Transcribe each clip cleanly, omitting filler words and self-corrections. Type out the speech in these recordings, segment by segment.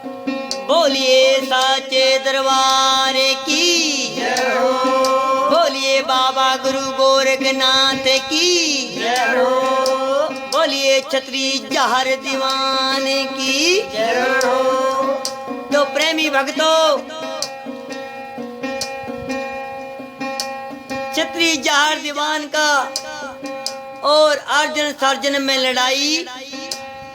बोलिए साचे दरबार की जय हो। बोलिए बाबा गुरु गोरखनाथ की जय हो। बोलिए छत्री जहर दीवान की जय हो। तो प्रेमी भक्तों, छत्री जहर दीवान का और अर्जुन सर्जन में लड़ाई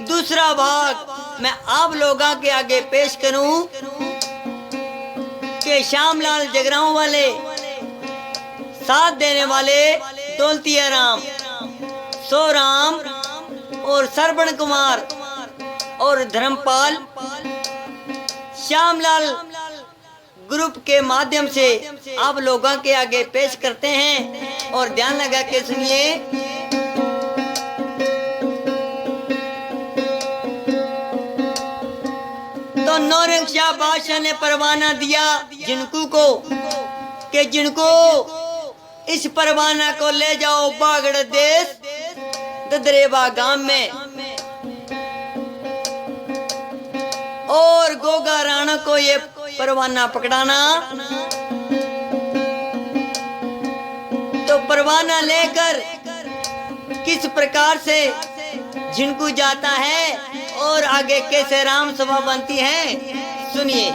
दूसरा भाग मैं आप लोगों के आगे पेश करूं कि श्यामलाल जगरांव वाले साथ देने वाले दौलतिया राम, सोराम और सरवण कुमार और धर्मपाल श्यामलाल ग्रुप के माध्यम से आप लोगों के आगे पेश करते हैं और ध्यान लगा के सुनिए। तो नौरंग शाह बादशाह ने परवाना दिया जिनको को कि जिनको इस परवाना को ले जाओ बागड़ देश ददरेवा गांव में और गोगा राणा को ये परवाना पकड़ाना। तो परवाना लेकर किस प्रकार से जिनको जाता है और आगे कैसे राम सभा बनती है, सुनिए।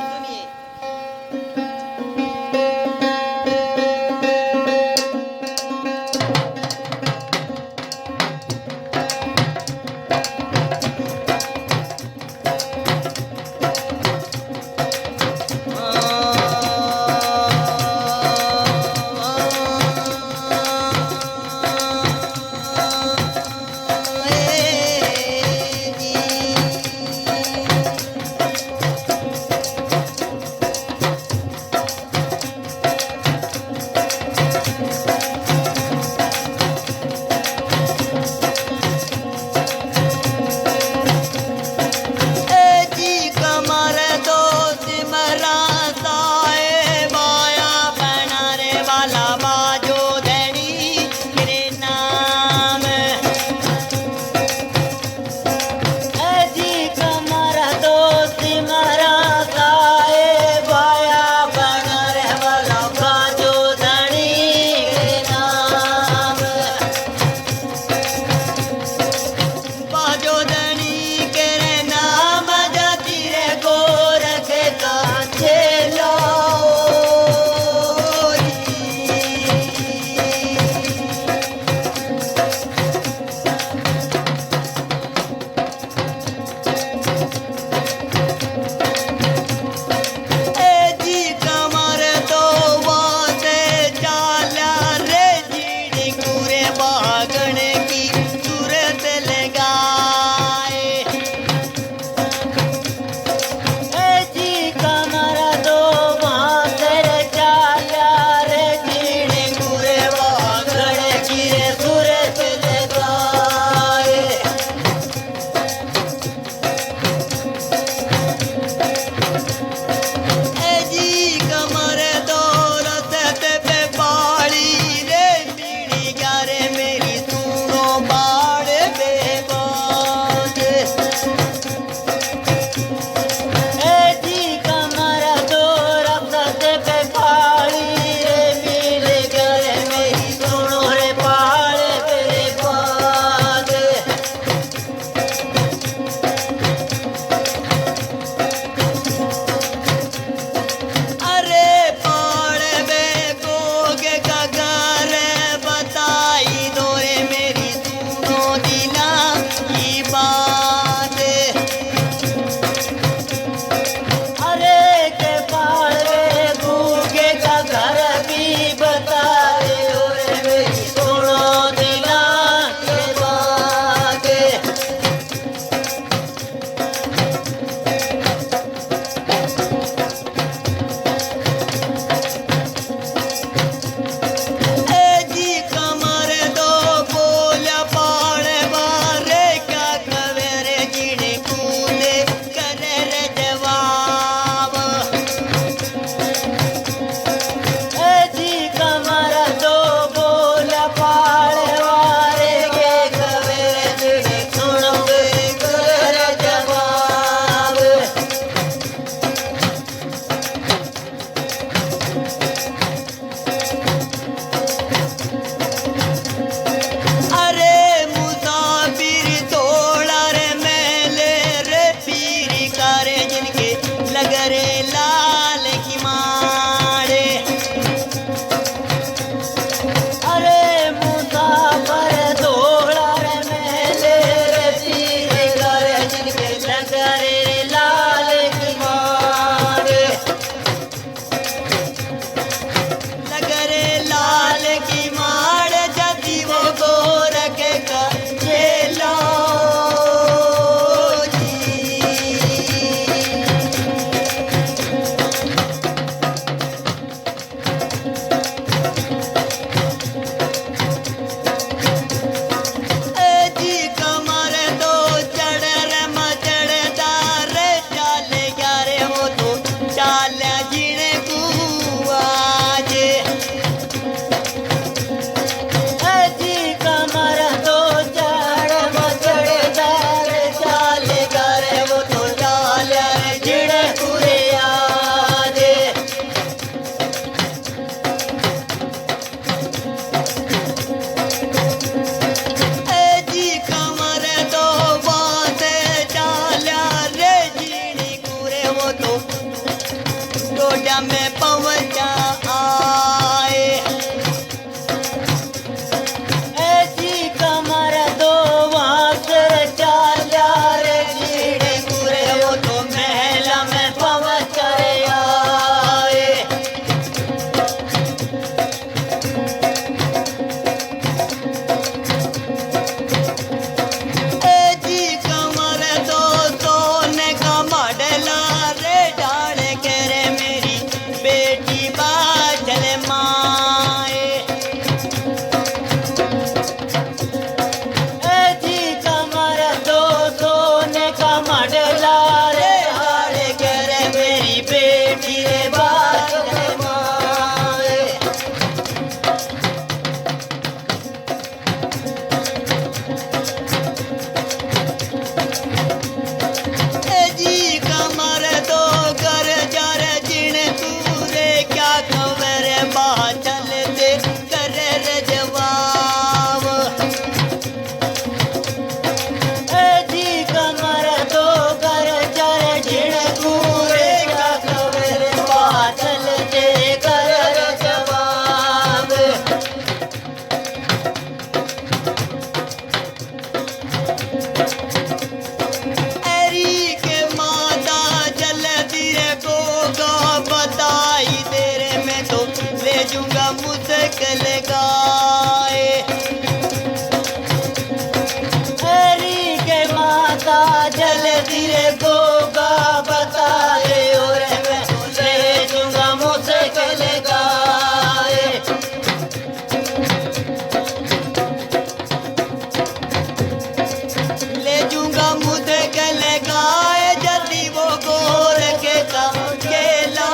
महला में पहुंचा आए। ऐसी कमर दो वहाँ से चाल्या रे जीड़े पूरे वो तो महला में पहुंच आए। ऐसी कमर दो सोने का मडला रे डाल के रे मेरी बेटी बादल माए। ऐसी कमर दो सोने का मडला रे हार के रे मेरी बेटी रे बादल माए। जी कमर दो कर जर जिन तूरे क्या खबर बाह चलते कर रे जवाब। ऐसी कमर दो कर जर जिन पूरे का खबर बादल दे कर जवाब। एरी के माता जल्दी रे गोगा बताई तेरे में तो ले जूंगा मुश्किल गाए। हरी के माता जल्दी रे गोगा बता दे और मैं ले दूंगा मुश्किल गाए। ले जूंगा मुश्किल गाए जल्दी वो गोर के काम के लो।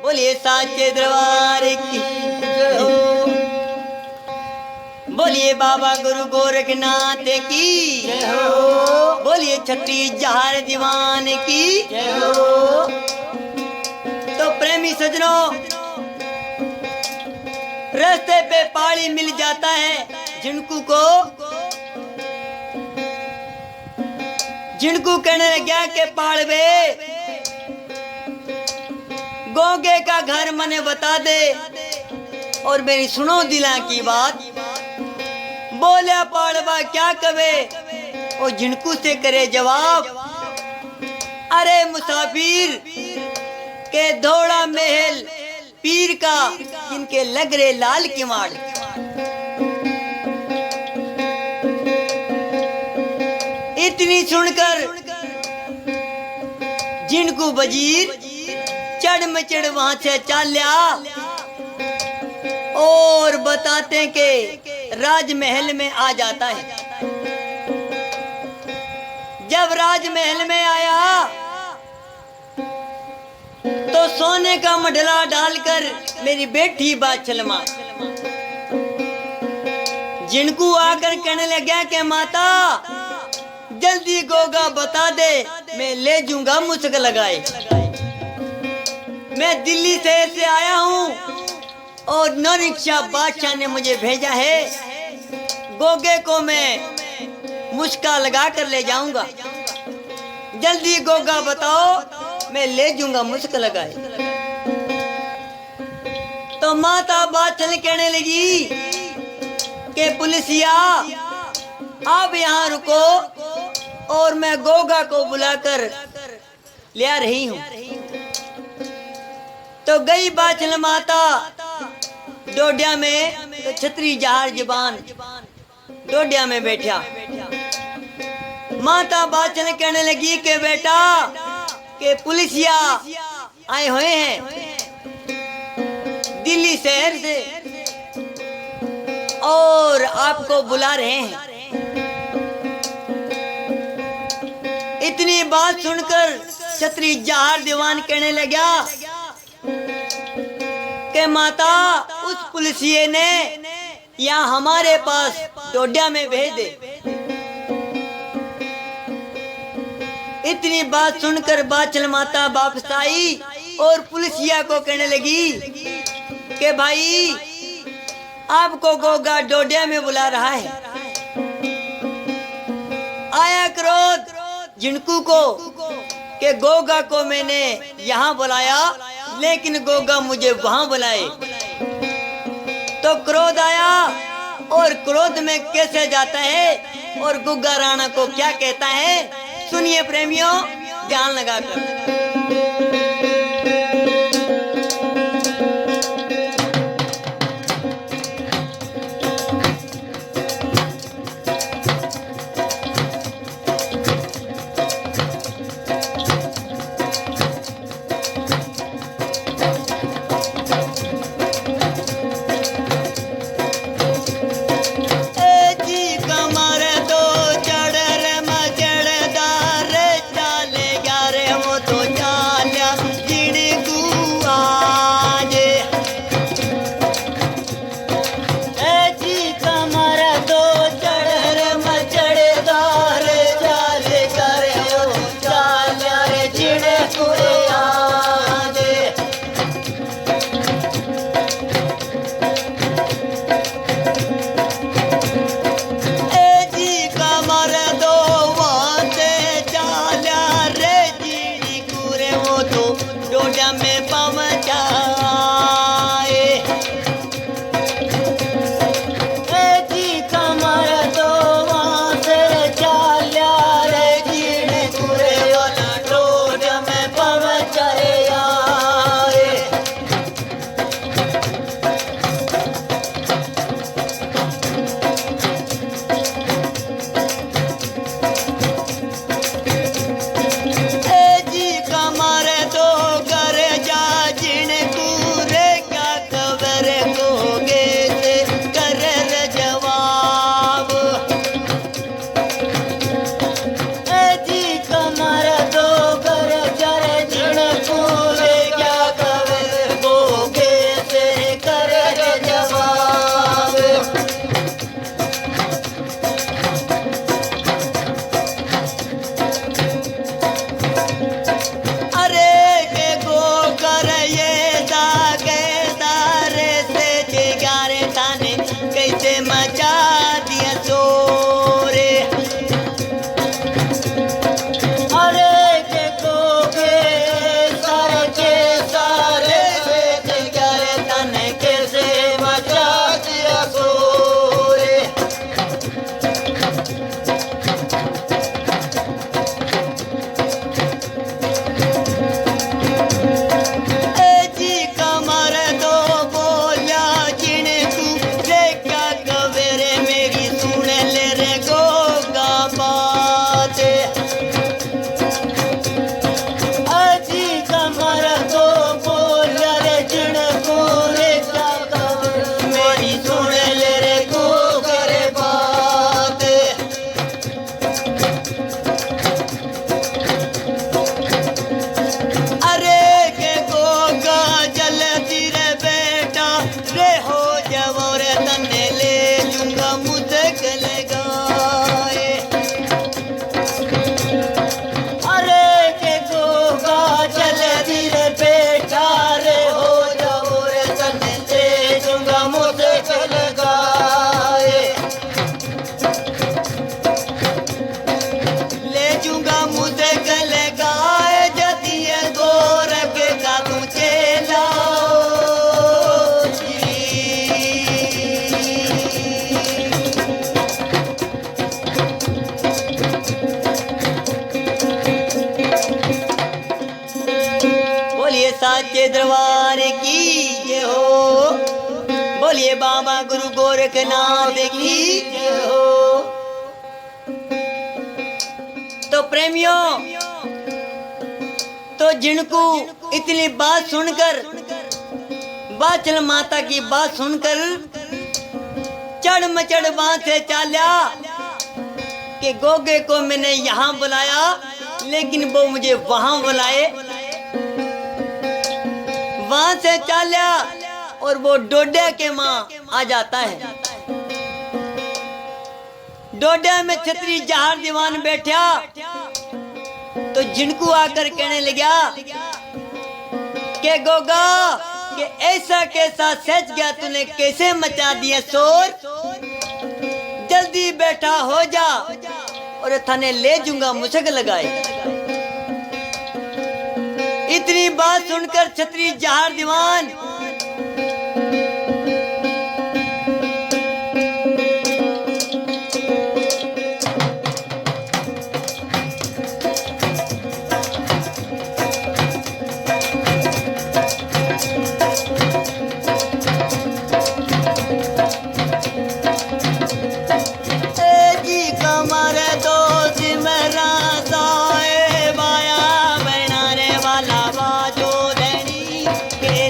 बोलिए साचे दरबार की जय हो, बोलिए बाबा गुरु गोरखनाथ की जय हो, बोलिए छत्री जहार दीवान की। जय हो। तो प्रेमी सजनों, रास्ते पे पहाड़ी मिल जाता है जिनको कहने लगा के पहाड़ बे गोगे का घर मने बता दे और मेरी सुनो दिला की बात। बोले पहाड़वा क्या कवे और जिनको से करे जवाब। अरे मुसाफिर के धोड़ा महल पीर का जिनके लग रहे लाल किवाड़। इतनी सुनकर जिनको वजीर चढ़ मचड़ वहां से चाल्या और बताते के राजमहल में आ जाता है। जब राजमहल में आया तो सोने का मडला डालकर मेरी बेटी बादशलमा जिनको आकर कहने लगा कि माता जल्दी गोगा बता दे मैं ले जूंगा मुझसे लगाए। मैं दिल्ली शहर से आया हूँ और नौ रिक्शा बादशाह ने मुझे भेजा है। गोगे को मैं मुस्का लगा कर ले जाऊंगा। जल्दी गोगा बताओ मैं ले जाऊंगा मुस्क लगाए। तो माता बादशाह कहने लगी कि पुलिसिया आप यहाँ रुको और मैं गोगा को बुलाकर ले आ रही हूँ। तो गई बादशाह माता डोडिया में, तो छतरी जहार जबान डोडिया में बैठा। माता बादशाह कहने लगी कि बेटा के पुलिसिया आए हुए हैं दिल्ली शहर से और आपको बुला रहे हैं। इतनी बात सुनकर छतरी जहार दीवान कहने लगा कि माता उस पुलिसिये ने यहाँ हमारे पास डोडिया में भेज दे। इतनी बात सुनकर बादशाह माता वापस आई और पुलिसिया को कहने लगी कि भाई आपको गोगा डोडिया में बुला रहा है। आया क्रोध जिनको को कि गोगा को मैंने यहाँ बुलाया लेकिन गोगा मुझे वहां बुलाए। तो क्रोध आया और क्रोध में कैसे जाता है और गुग्गा राणा को क्या कहता है, सुनिए प्रेमियों ध्यान लगाकर। साचे दरबार की जय हो। बोलिए बाबा गुरु गोरखनाथ की जय हो। तो प्रेमियों, तो जिनको इतनी बात सुनकर, बाचल माता की बात सुनकर चढ़ मचढ़ बात से चाल्या कि गोगे को मैंने यहाँ बुलाया लेकिन वो मुझे वहां बुलाए। वहां से चाल्या और वो डोडे के माँ आ जाता है। डोडे में छतरी जहार दीवान बैठा तो जिनको आकर कहने लगा कि गोगा कि ऐसा कैसा सच गया तूने कैसे मचा दिया शोर। जल्दी बैठा हो जा और थाने ले जूंगा मुझक लगाए। इतनी बात सुनकर छत्री जहार दीवान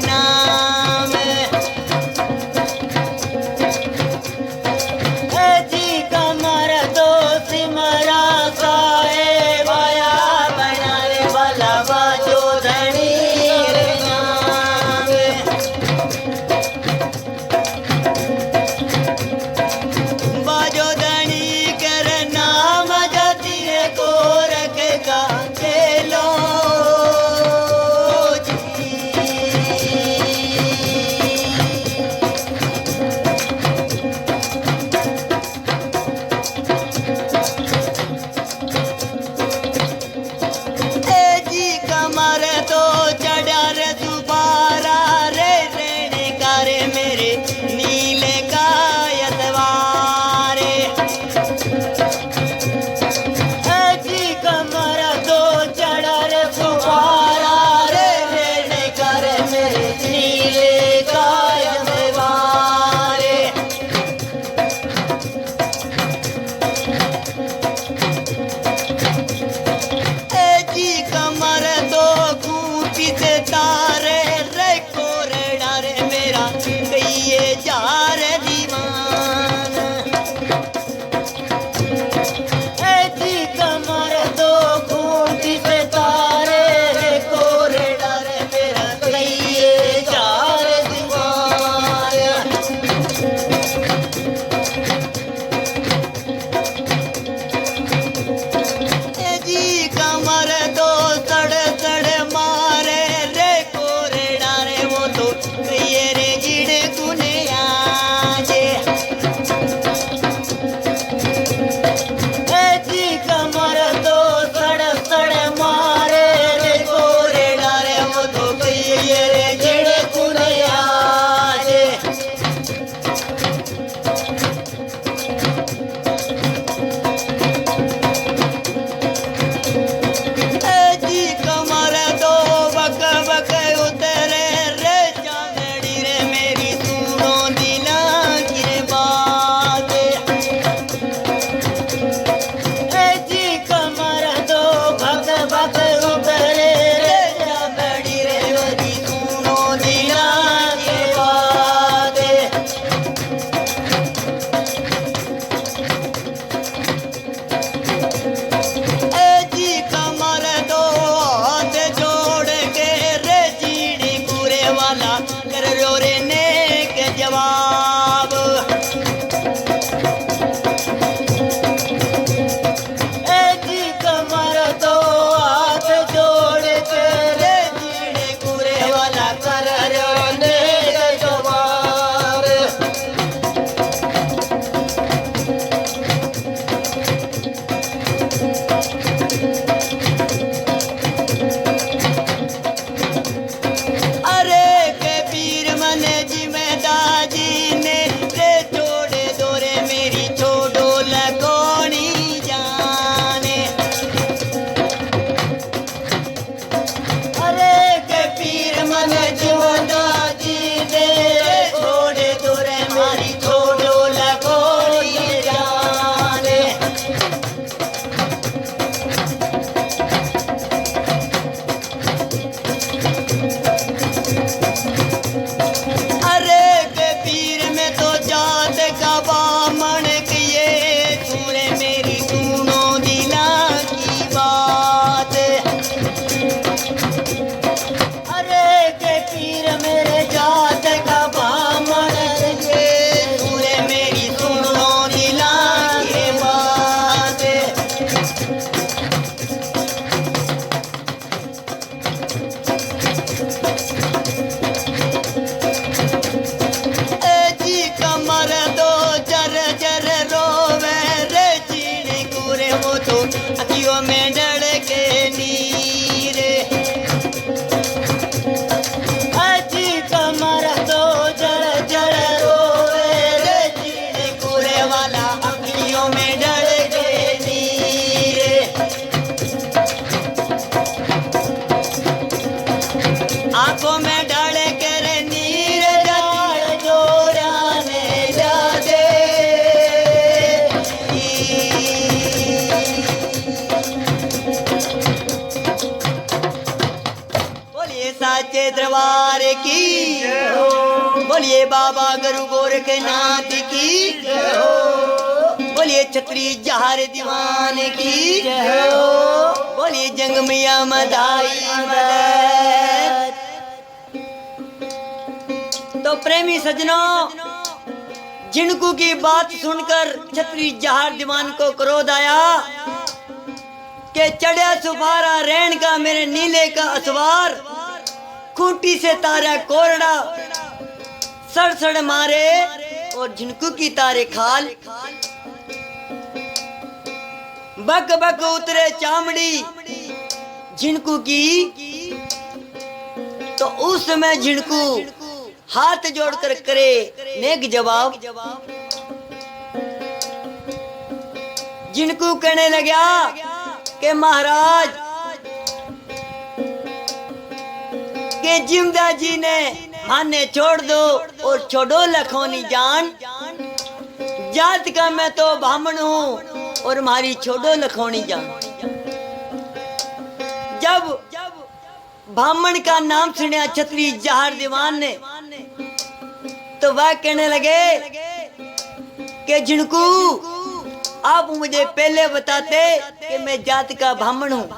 ना की, बोलिए बाबा गुरु गोरखनाथ की, बोलिए छत्री जहार दीवान की, बोलिए जंग मिया मदाई मदद। तो प्रेमी सजनों, जिनको की बात सुनकर छत्री जहार दीवान को क्रोध आया के चढ़िया सुफारा रैन का मेरे नीले का असवार, खूंटी से तारा कोरड़ा सड़ सड़ मारे और झिनकू की तारे खाल, बक बक उतरे चामड़ी झिनकू की। तो उस समय झिनकू हाथ जोड़कर करे नेक जवाब। झिनकू कहने लगा कि महाराज के जिमदा जी ने माने छोड़ दो और छोड़ो लखोनी जान, जात का मैं तो ब्राह्मण हूँ और मारी छोड़ो लखोनी जान। जब ब्राह्मण का नाम सुना छत्री जहार दीवान ने, तो वह कहने लगे कि झिनकू आप मुझे पहले बताते कि मैं जात का ब्राह्मण हूँ,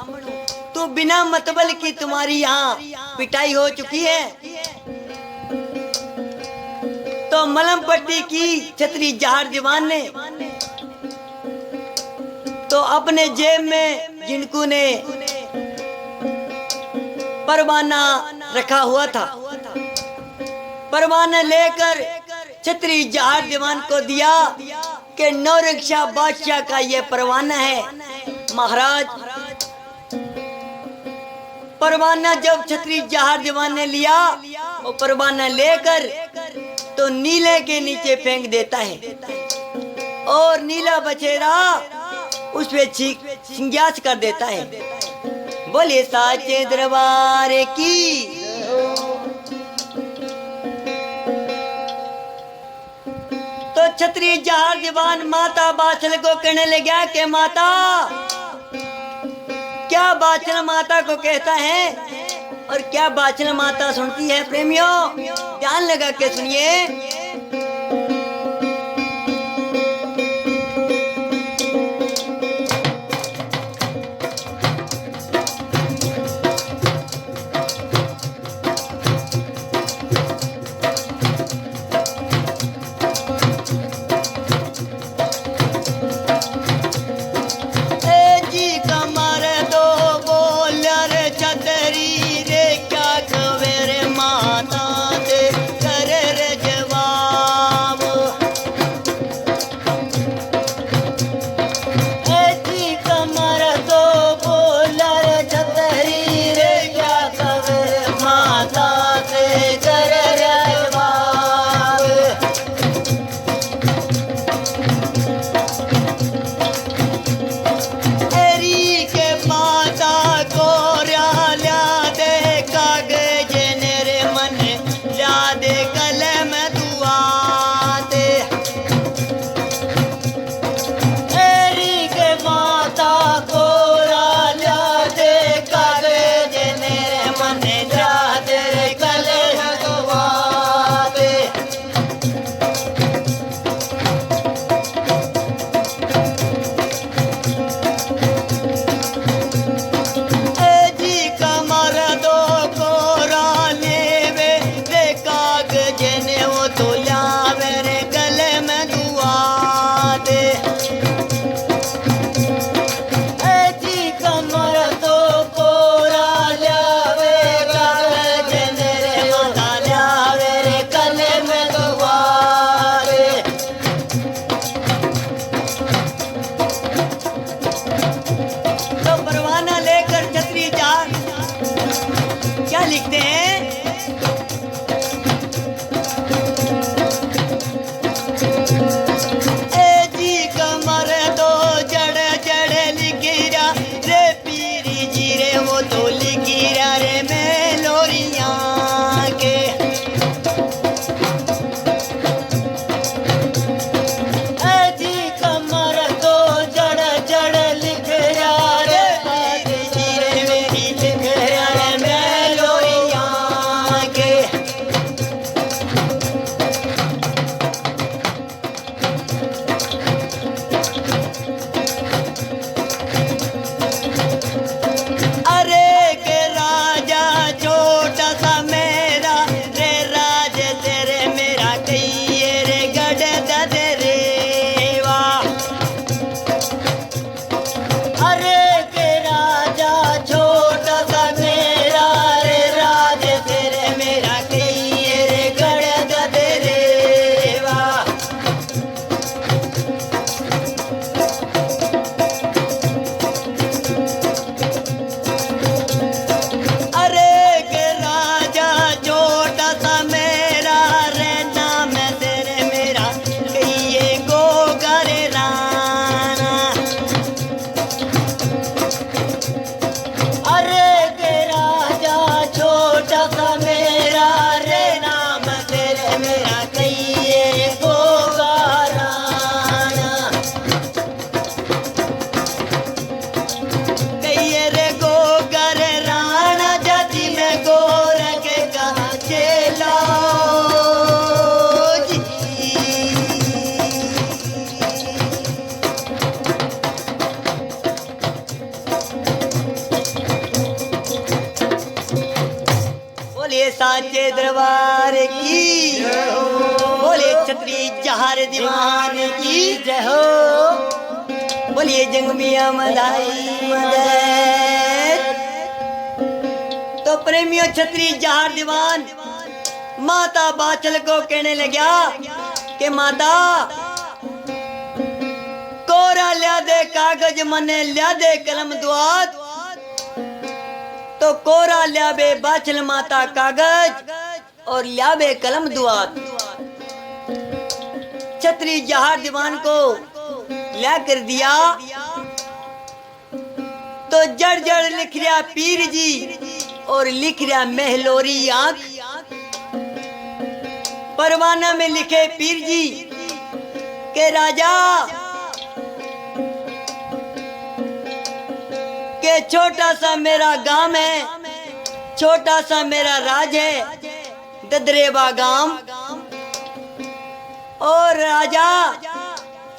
तो बिना मतबल की तुम्हारी यहाँ पिटाई हो चुकी है। तो मलम पट्टी की छत्री जहार दीवान ने, तो अपने जेब में झिनकू ने परवाना रखा हुआ था, परवाना लेकर छत्री जहार दीवान को दिया कि नौरंगशाह बादशाह का ये परवाना है महाराज। परवाना जब छत्री जहार दीवान ने लिया, वो परवाना लेकर तो नीले के नीचे फेंक देता है और नीला बछेरा उस पे सिंगास कर देता है। बोले साचे दरबार की। तो छत्री जहार दीवान माता बाछल को कहने लगा कि माता, क्या बाछल माता को कहता है और क्या बाछल माता सुनती है। प्रेमियों ध्यान लगा के सुनिए। माता दे करे रे जवा जहार दीवान की जय हो। बोलिए जंगमिया मदाई मदद। तो प्रेमियों छतरी जहार दीवान माता बाचल को कहने लगा कि माता कोरा लिया दे कागज मने लिया दे कलम दुआत। तो कोरा लिया बे बाचल माता कागज और लिया बे कलम दुआत। छतरी जहार दीवान को ला कर दिया तो जड़ जड़ लिख रहा पीर जी और लिख रहा महलोरी आंख। परवाना में लिखे पीर जी के राजा के छोटा सा मेरा गांव है, छोटा सा मेरा राज है ददरेवा गांव। और राजा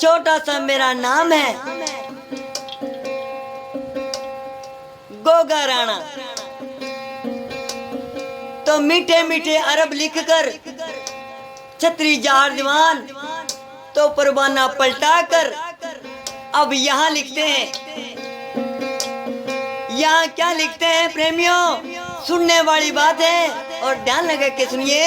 छोटा सा मेरा नाम है गोगा राणा। तो मीठे मीठे अरब लिखकर छतरी जहार दीवान तो परवाना पलटा कर अब यहाँ लिखते हैं। यहाँ क्या लिखते हैं प्रेमियों, सुनने वाली बात है और ध्यान लगा के सुनिए।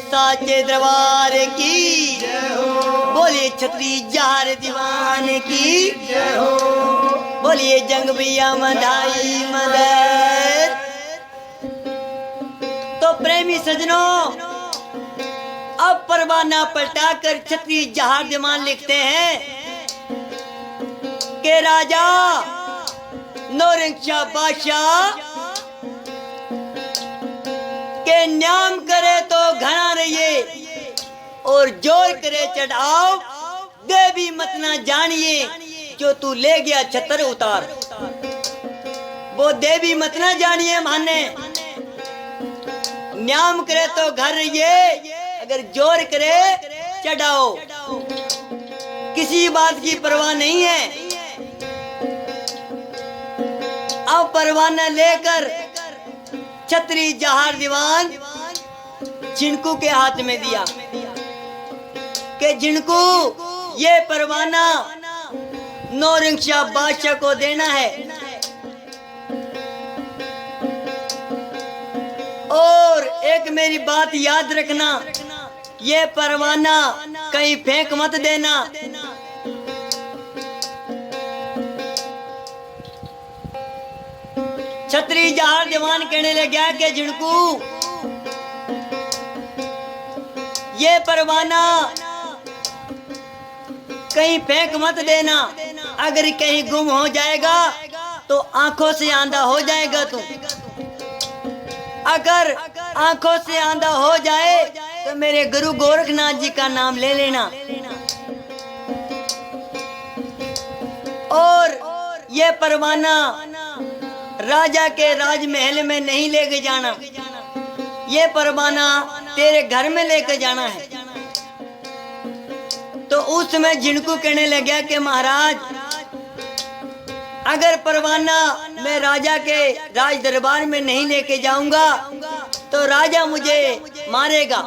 साचे दरबार की बोलिए छतरी जहार दीवान की बोलिए जंग भैया मधाई मदद। तो प्रेमी सजनों अब परवाना पलटाकर छतरी जहार दीवान लिखते हैं के राजा नौरंग शाह बादशाह के नाम करे तो घना रहिए और जोर करे चढ़ाओ देवी मत ना जानिए जो तू ले गया छतर उतार। वो देवी मत ना जानिए माने न्याम करे तो घर ये, अगर जोर करे चढ़ाओ। किसी बात की परवाह नहीं है। अब परवाना लेकर छतरी जहार दीवान जिनको के हाथ में दिया कि जिनको ये परवाना नौरंगशाह बादशाह को देना है। और एक मेरी बात याद रखना, ये परवाना कहीं फेंक मत देना। छतरी जहार दीवान कहने लगा कि जिनको ये परवाना कहीं फेंक मत देना। अगर कहीं गुम हो जाएगा तो आंखों से आंधा हो जाएगा तू। अगर आंखों से आंधा हो जाए तो मेरे गुरु गोरखनाथ जी का नाम ले लेना। और ये परवाना राजा के राजमहल में नहीं लेके जाना, ये परवाना तेरे घर में लेके जाना है। तो उस समय जिनको कहने लगा कि महाराज, अगर परवाना मैं राजा के राज दरबार में नहीं लेके जाऊंगा तो राजा मुझे मारेगा।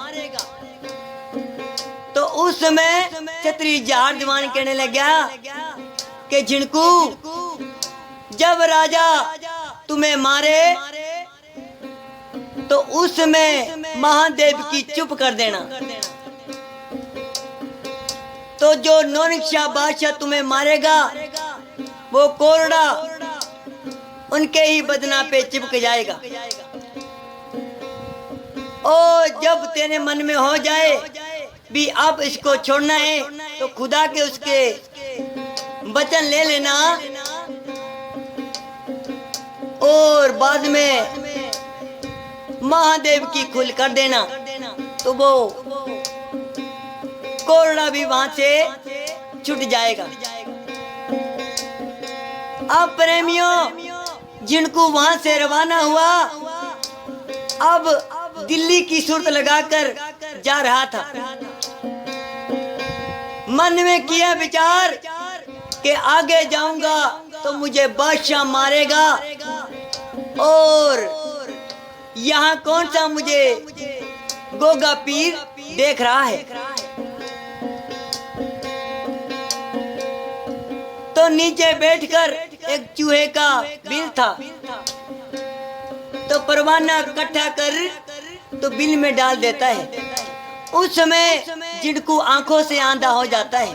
तो उस समय छतरी जहार दीवान कहने लगा कि जिनको जब राजा तुम्हें मारे तो उसमें महादेव की चुप कर देना। तो जो नौरंगशाह बादशाह तुम्हें मारेगा वो कोरड़ा उनके ही बदना पे चिपक जाएगा। और जब तेरे मन में हो जाए भी अब इसको छोड़ना है तो खुदा के उसके वचन ले लेना और बाद में महादेव की खुल कर देना। तो वो कोरड़ा भी वहां से छूट जाएगा। अब प्रेमियों जिनको वहां से रवाना हुआ, अब दिल्ली की सूरत लगाकर जा रहा था। मन में किया विचार कि आगे जाऊंगा तो मुझे बादशाह मारेगा और यहाँ कौन सा मुझे गोगा पीर देख रहा है। तो नीचे बैठकर एक चूहे का बिल था, तो परवाना इकट्ठा कर तो बिल में डाल देता है। उस समय जिनको आंखों से आंधा हो जाता है।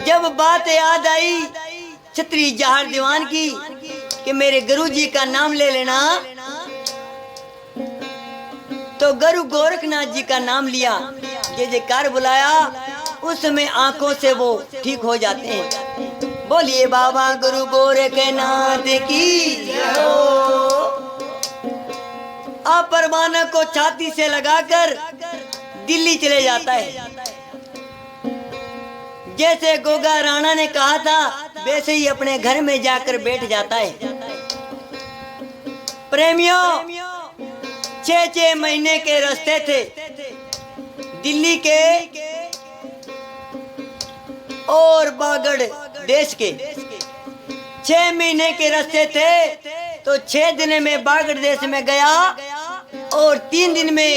जब बात याद आई छतरी जहार दीवान की कि मेरे गुरुजी का नाम ले लेना, तो गुरु गोरखनाथ जी का नाम लिया, ये जयकार बुलाया। उस समय आंखों से वो ठीक हो जाते हैं। बोलिए बाबा गुरु गोरखनाथ की जय हो। आप परवाना को छाती से लगाकर दिल्ली चले जाता है। जैसे गोगा राणा ने कहा था वैसे ही अपने घर में जाकर बैठ जाता है। प्रेमियों 6-6 महीने के रास्ते थे दिल्ली के और बागड़ देश के। 6 महीने के रास्ते थे तो 6 दिन में बागड़ देश में गया और 3 दिन में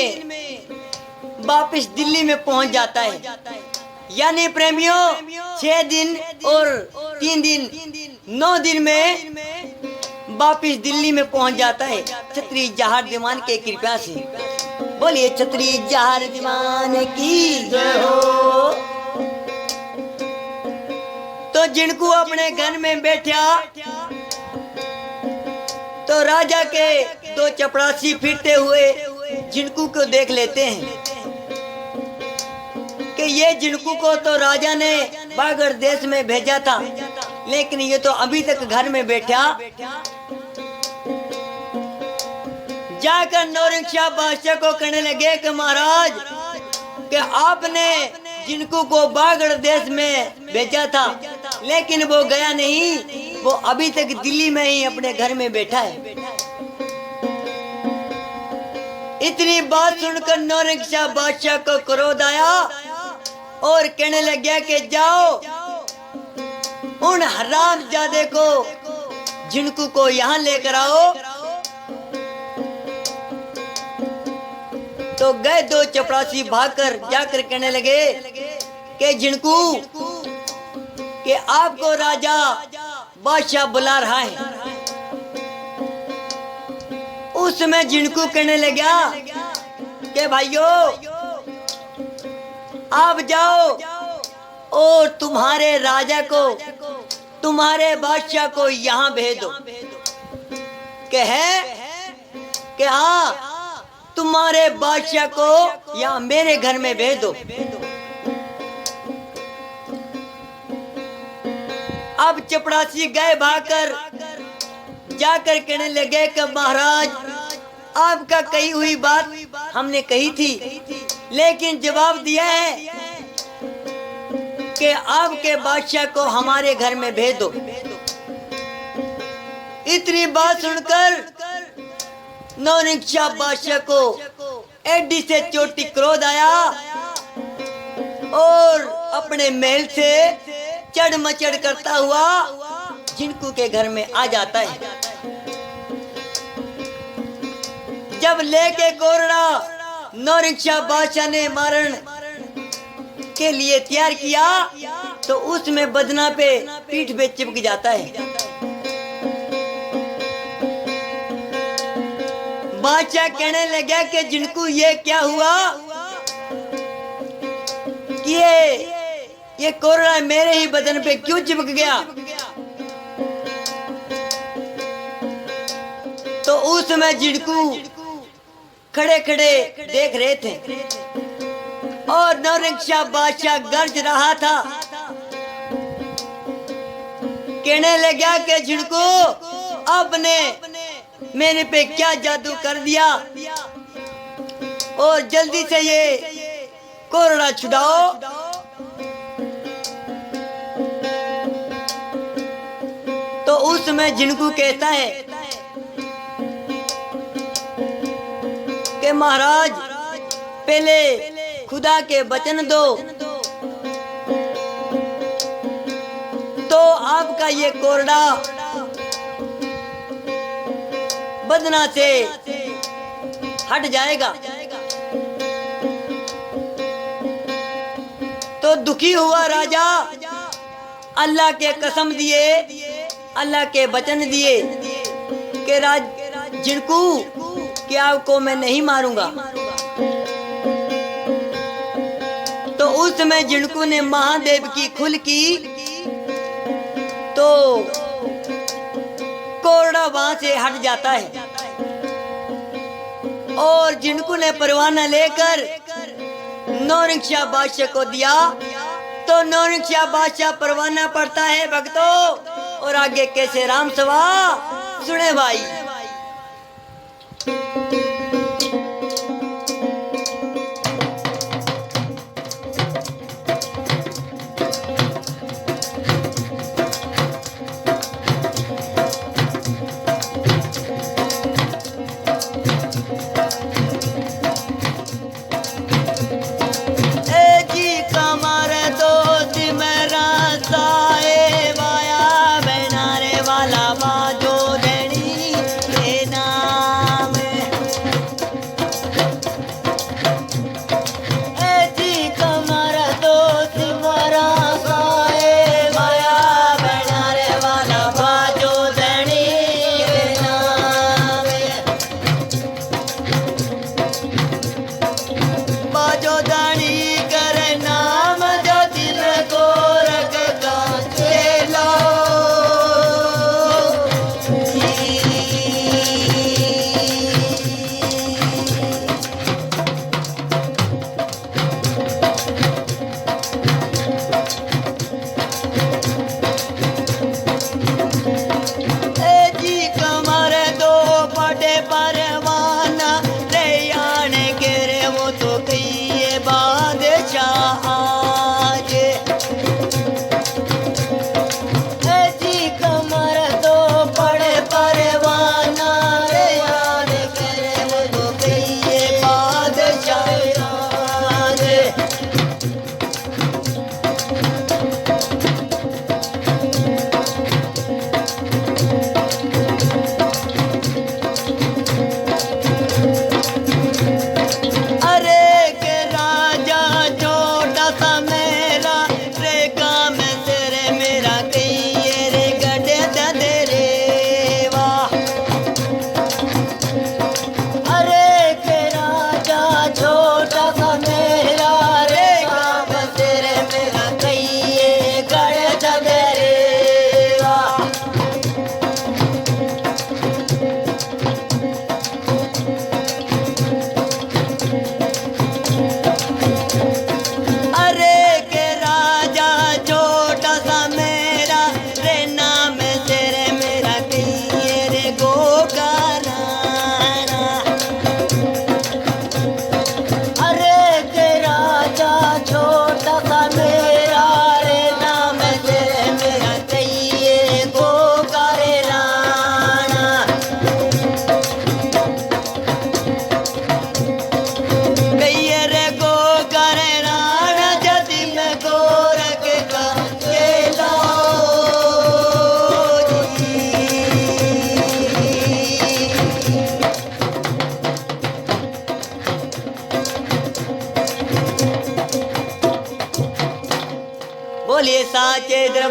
वापस दिल्ली में पहुंच जाता है। यानी प्रेमियों 6 दिन और 3 दिन 9 दिन में वापस दिल्ली में पहुंच जाता है छतरी जहार दीवान के कृपा से। बोलिए छतरी जहार दीवान की जय हो। तो जिनको अपने घर में बैठा तो राजा के 2 चपरासी फिरते हुए जिनको को देख लेते हैं कि ये जिनको को तो राजा ने बागड़ देश में भेजा था, लेकिन ये तो अभी तक घर में बैठा। जाकर नौरंगशाह बादशाह को कहने लगे कि महाराज कि आपने जिनको को बागड़ देश में भेजा था लेकिन वो गया नहीं, वो अभी तक दिल्ली में ही अपने घर में बैठा है। इतनी बात सुनकर नौरंगशाह बादशाह को क्रोध आया और कहने लग गया कि जाओ उन हरामजादे को जिनको को यहाँ लेकर आओ। तो गए दो चपरासी भागकर जाकर कहने लगे कि जिनको कि आपको राजा बादशाह बुला रहा है। उस समय जिनको कहने लगा कि भाइयों आप जाओ और तुम्हारे राजा को तुम्हारे बादशाह को यहाँ भेज दो। कि है कि हाँ तुम्हारे बादशाह को यहाँ मेरे घर में भेज दो। अब चपरासी गए भागकर जाकर कहने लगे कि महाराज आपका कही हुई बात हमने कही थी, लेकिन जवाब दिया है कि आपके बादशाह को हमारे घर में भेज दो। इतनी बात सुनकर नौरंगशाह बादशाह को एडी से चोटी क्रोध आया और अपने महल से चढ़ मचढ़ करता हुआ जिनको के घर में आ जाता है। जब लेके कोरड़ा नौरंगशाह बादशाह ने मारण के लिए तैयार किया तो उसमें बदना पे पीठ पे चिपक जाता है। बादशाह कहने लगा कि जिनको ये क्या हुआ कि ये कोरड़ा मेरे ही बदन पे क्यों चिपक गया। तो उस समय जिनको खड़े खड़े देख रहे थे और नौरंगशाह बादशाह गरज रहा था। कहने लगा कि जिनको आपने मेरे पे क्या जादू कर दिया और जल्दी से ये कोरड़ा छुड़ाओ। तो उसमें जिनको कहता है कि महाराज पहले खुदा के वचन दो तो आपका ये कोरड़ा बदना से हट जाएगा। तो दुखी हुआ राजा अल्लाह के कसम दिए, अल्लाह के वचन दिए कि राज जिनको कि आपको मैं नहीं मारूंगा। तो उस समय जिनको ने महादेव की खुल की तो कोरड़ा वहां से हट जाता है और जिनको ने परवाना लेकर नौरंगशाह बादशाह को दिया तो नौरंगशाह बादशाह परवाना पड़ता है भक्तों। और आगे कैसे राम सभा सुने भाई।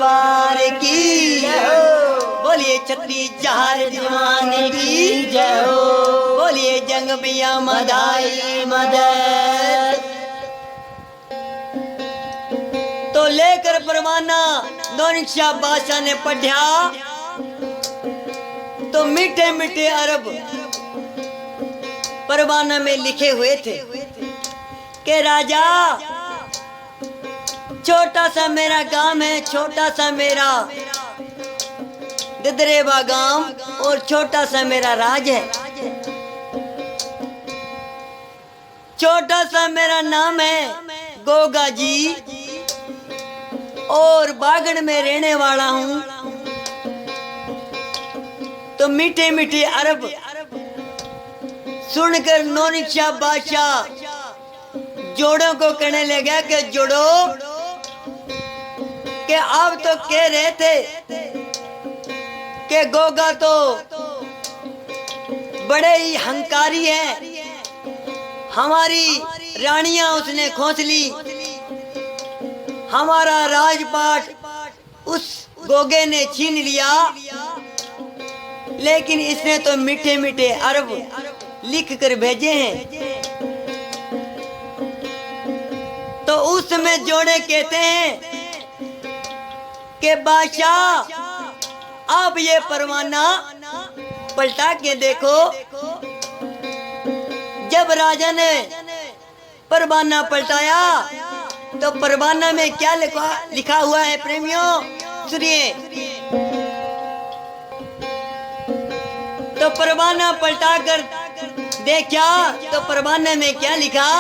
दरबार की जय हो। बोलिए छतरी जहार दीवान की जय हो। बोलिए जंग मिया मदाई मदद। तो लेकर परवाना नौनिक शाह बादशाह ने पढ़ा तो मीठे मीठे अरब परवाना में लिखे हुए थे कि राजा छोटा सा मेरा गांव है, छोटा सा मेरा ददरेवा गांव और छोटा सा मेरा राज है। छोटा सा मेरा नाम है गोगा जी और बागड़ में रहने वाला हूं। तो मीठे मीठे अरब सुनकर नौनिक शाह बादशाह जोड़ों को कहने लगा कि जोड़ो कि आप तो कह रहे थे कि गोगा तो बड़े ही हंकारी है, हमारी रानियां उसने खोस ली, हमारा राजपाट उस गोगे ने छीन लिया। लेकिन इसने तो मीठे मीठे अरब लिख कर भेजे हैं। तो उस समय जोड़े कहते हैं कि बादशाह आप ये परवाना पलटा के देखो। जब राजा ने परवाना पलटाया तो परवाना में क्या लिखा हुआ है प्रेमियों, सुनिए। तो परवाना पलटा कर देखा तो परवाने में क्या लिखा,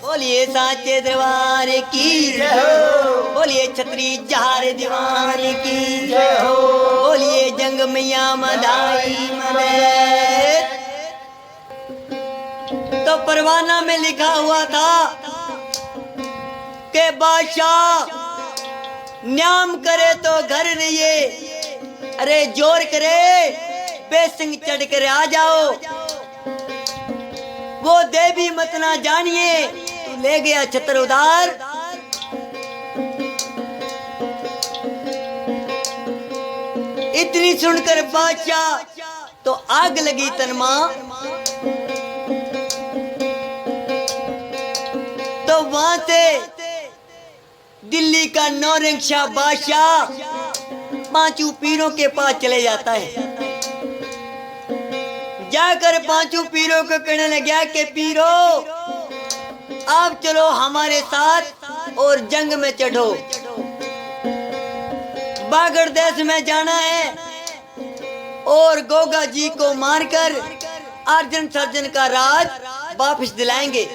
बोलिए साचे दरबार की जय हो। बोलिए छतरी जहार दीवान की जय हो। बोलिए जंग मैया मदाई मदद। तो परवाना में लिखा हुआ था कि बादशाह न्याम करे तो घर रहिए, अरे जोर करे बेसिंग चढ़ कर आ जाओ। वो देवी मत ना जानिए, तू ले गया छतर उधार। इतनी सुनकर बादशाह तो आग लगी तनमा। तो वहां से दिल्ली का नौरंगशाह बादशाह पांचों पीरों के पास चले जाता है। जाकर पांचों पीरों को कहने लगा कि पीरो आप चलो हमारे साथ और जंग में चढ़ो, बागड़ देश में जाना है और गोगा जी को मारकर अर्जन सर्जन का राज वापस दिलाएंगे।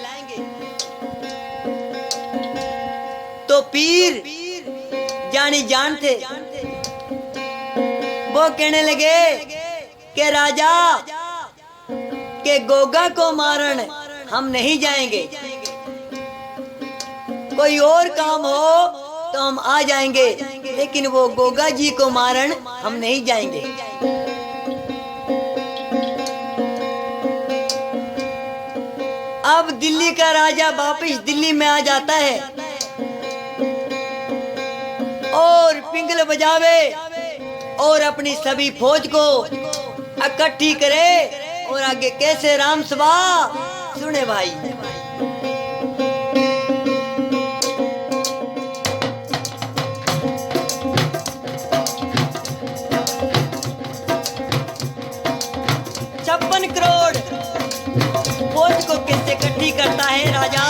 तो पीर जानी जान थे, वो कहने लगे कि राजा के गोगा को मारन हम नहीं जाएंगे, कोई और काम हो तो हम आ जाएंगे, लेकिन वो गोगा जी को मारन हम नहीं जाएंगे। अब दिल्ली का राजा वापस दिल्ली में आ जाता है और पिंगल बजावे और अपनी सभी फौज को इकट्ठी करे और आगे कैसे राम सभा सुने भाई। छप्पन करोड़ फौज को कैसे इकट्ठी करता है राजा।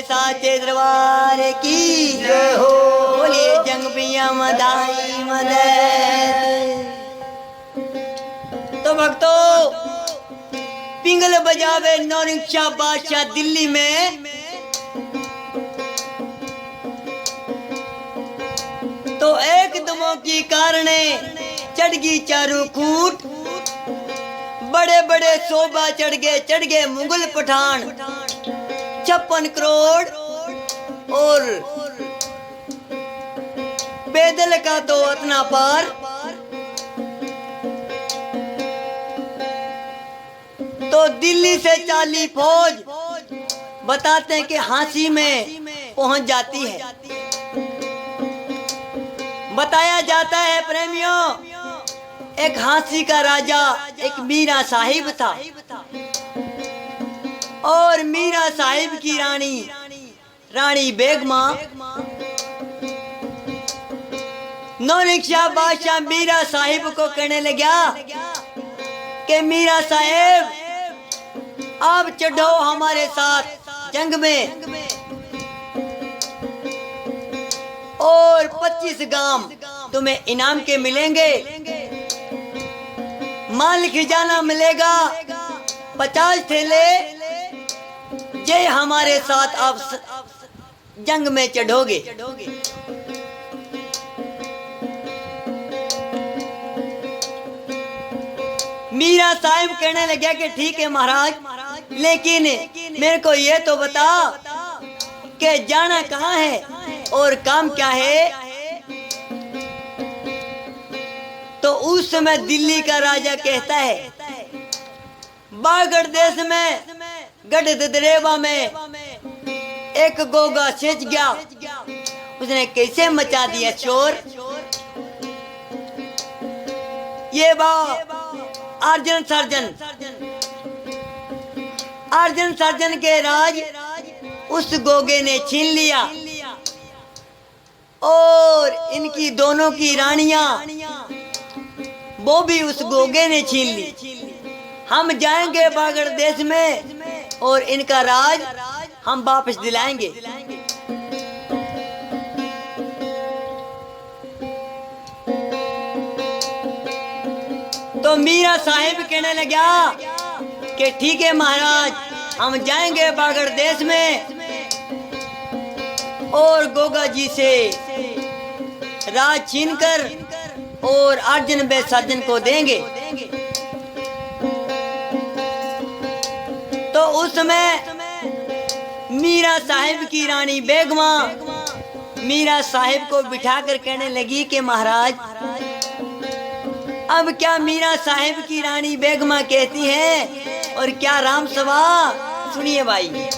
साचे दरबार की जय हो। बोलिए जंग पिया मदाई मदद। तो भक्तों, पिंगल बजावे नौरंगशाह बादशाह दिल्ली में, तो एक दमों की कारण चढ़ गई चारों कूट, बड़े बड़े शोभा चढ़ गए मुगल पठान, 56 करोड़ और पैदल का तो इतना पार। तो दिल्ली से 40 फौज बताते हैं कि हांसी में पहुंच जाती है। बताया जाता है प्रेमियों, एक हांसी का राजा एक मीरा साहिब था और मीरा साहिब की रानी बेगमा नौरिक्शा बादशाह मीरा साहिब को कहने लगा कि मीरा साहिब आप चढ़ो हमारे साथ जंग में और 25 गांव तुम्हें इनाम के मिलेंगे, माल खजाना मिलेगा 50 थैले, जय हमारे साथ आप जंग में चढ़ोगे। मीरा साहिब कहने लगे कि ठीक है महाराज, लेकिन मेरे को ये तो बता कि जाना कहाँ है और काम क्या है। तो उस समय दिल्ली का राजा कहता है, बागड़ देश में गढ़ ददरेवा में एक गोगा सिंच गया, उसने कैसे मचा दिया शोर। ये अर्जन सर्जन के राज उस गोगे ने छीन लिया और इनकी दोनों की रानियां वो भी उस गोगे ने छीन ली। हम जाएंगे बागड़ देश में और इनका राज हम वापस दिलाएंगे। तो मीरा साहिब कहने लगा कि ठीक है महाराज, हम जाएंगे बागड़ देश में और गोगा जी से राज छीन कर और अर्जन बे सर्जन को देंगे। तो उस समय मीरा साहिब की रानी बेगमा मीरा साहिब को बिठाकर कहने लगी कि महाराज, अब क्या मीरा साहिब की रानी बेगमा कहती है और क्या राम सभा, सुनिए भाई।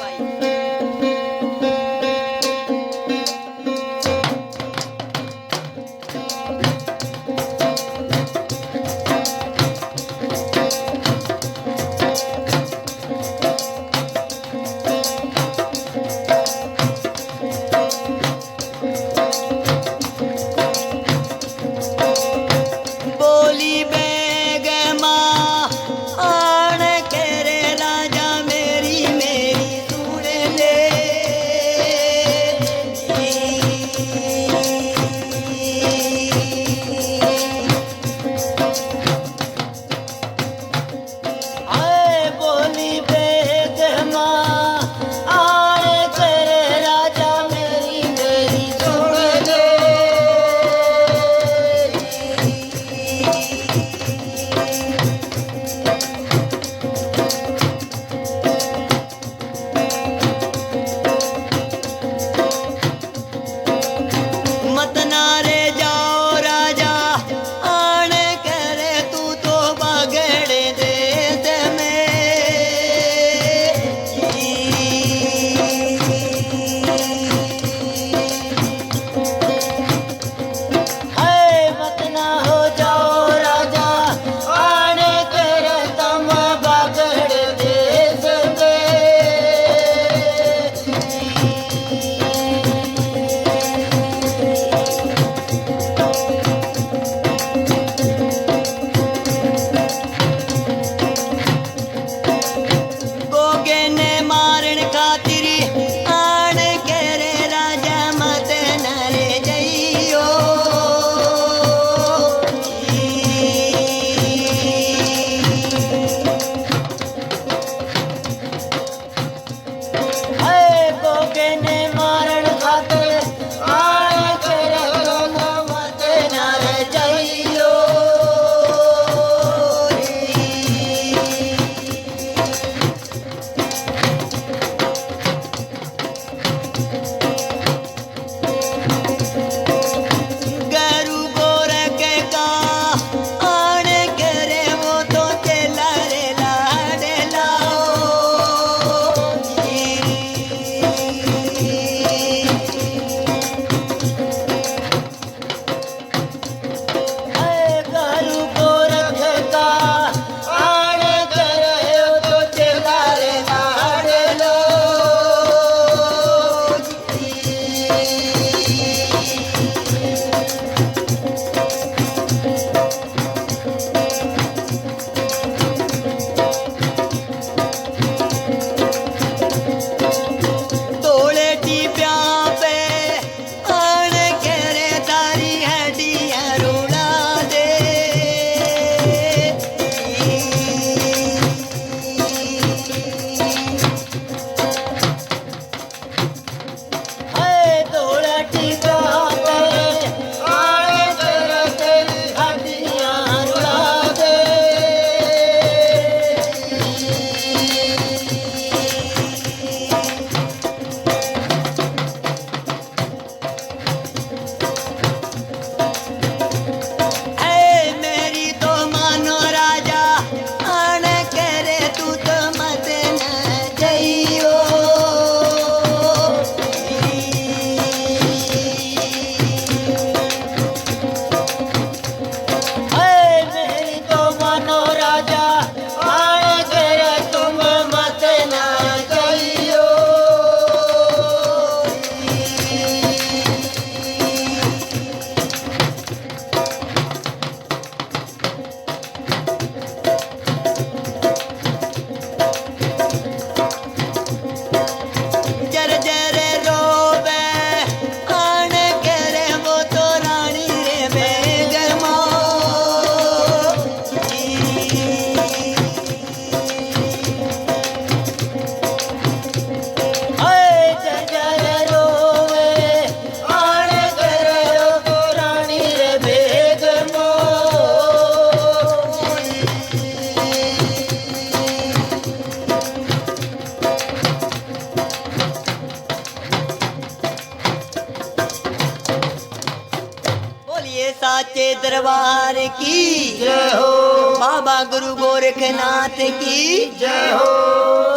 दरबार की जय हो बाबा गुरु गोरखनाथ की जय हो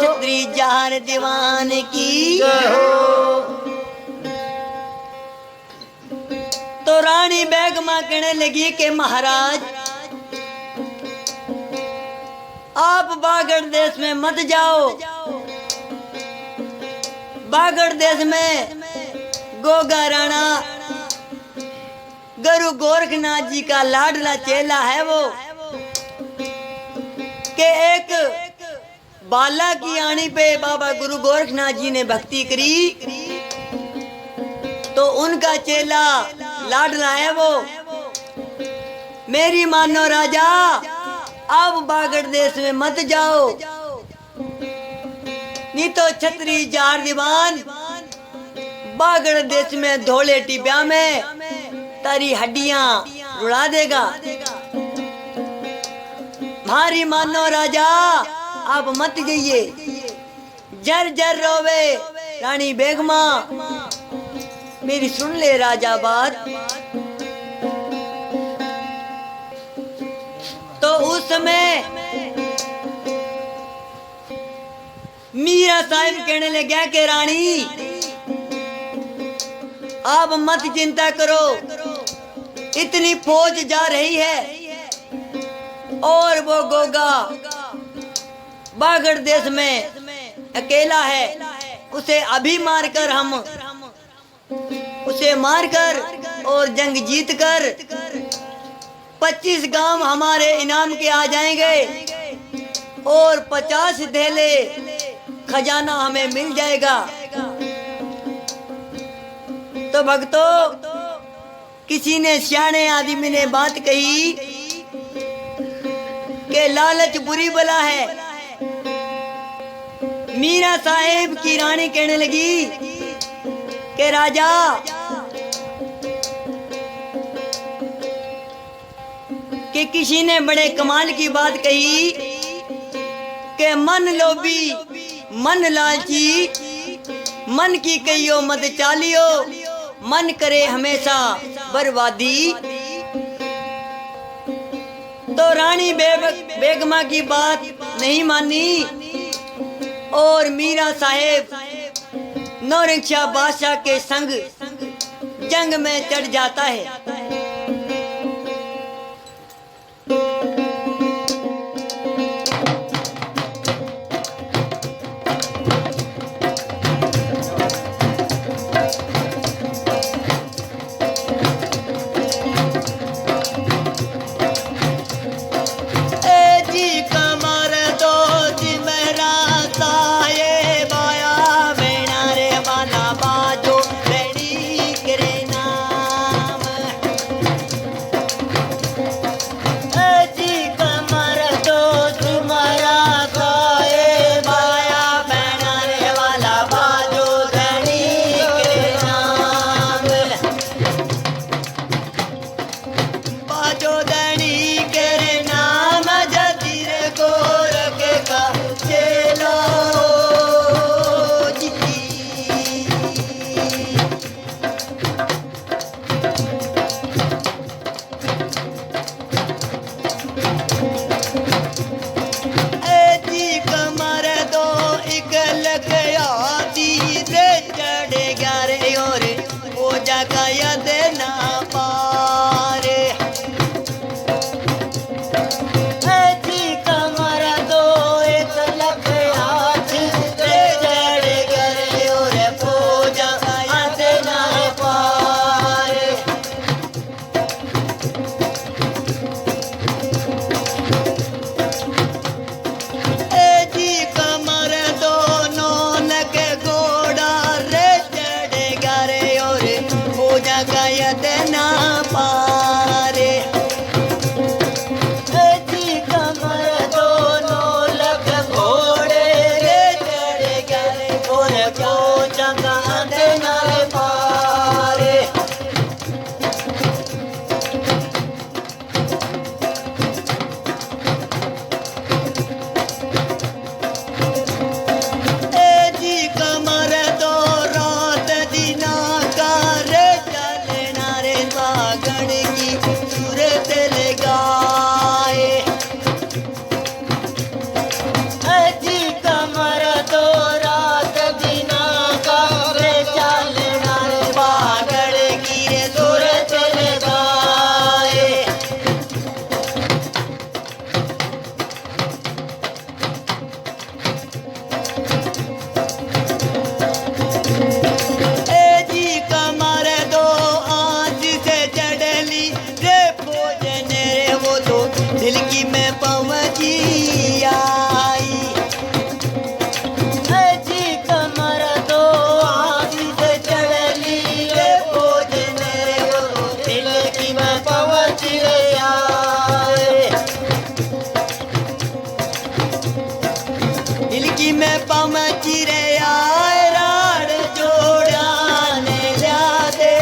छतरी जहार दीवान की जय हो। तो रानी बेगमा कहने लगी कि महाराज आप बागड़ देश में मत जाओ। बागड़ देश में गोगा राणा गुरु गोरखनाथ जी का लाडला चेला है वो के एक बाला की आनी पे बाबा गुरु गोरखनाथ जी ने भक्ति करी तो उनका चेला लाडला है वो। मेरी मानो राजा अब बागड़ देश में मत जाओ नहीं तो छतरी जार दीवान बागड़ देश में धोले टिब्या में तारी हड्डियां उड़ा देगा। मारी मानो राजा आप मत जाइए। जर जर रोवे रानी बेगमा मेरी सुन ले राजा बात। तो उस समय मीरा साहिब कहने लगा कि रानी आप मत चिंता करो इतनी फौज जा रही है और वो गोगा बागड़ देश में अकेला है। उसे अभी मारकर हम उसे मारकर और जंग जीत कर 25 गांव हमारे इनाम के आ जाएंगे और 50 धेले खजाना हमें मिल जाएगा। तो भक्तों किसी ने सियाने आदमी ने बात कही कि लालच बुरी बला है। मीरा साहेब की रानी कहने लगी कि राजा कि किसी ने बड़े कमाल की बात कही कि मन लोभी मन लालची मन की कहियो मत चालियो मन करे हमेशा बर्बादी। तो रानी बेगमा की बात नहीं मानी और मीरा साहेब नौरंगशाह बादशाह के संग जंग में चढ़ जाता है। दिलकी में पमची रे आए राड जोड़ाने ला दे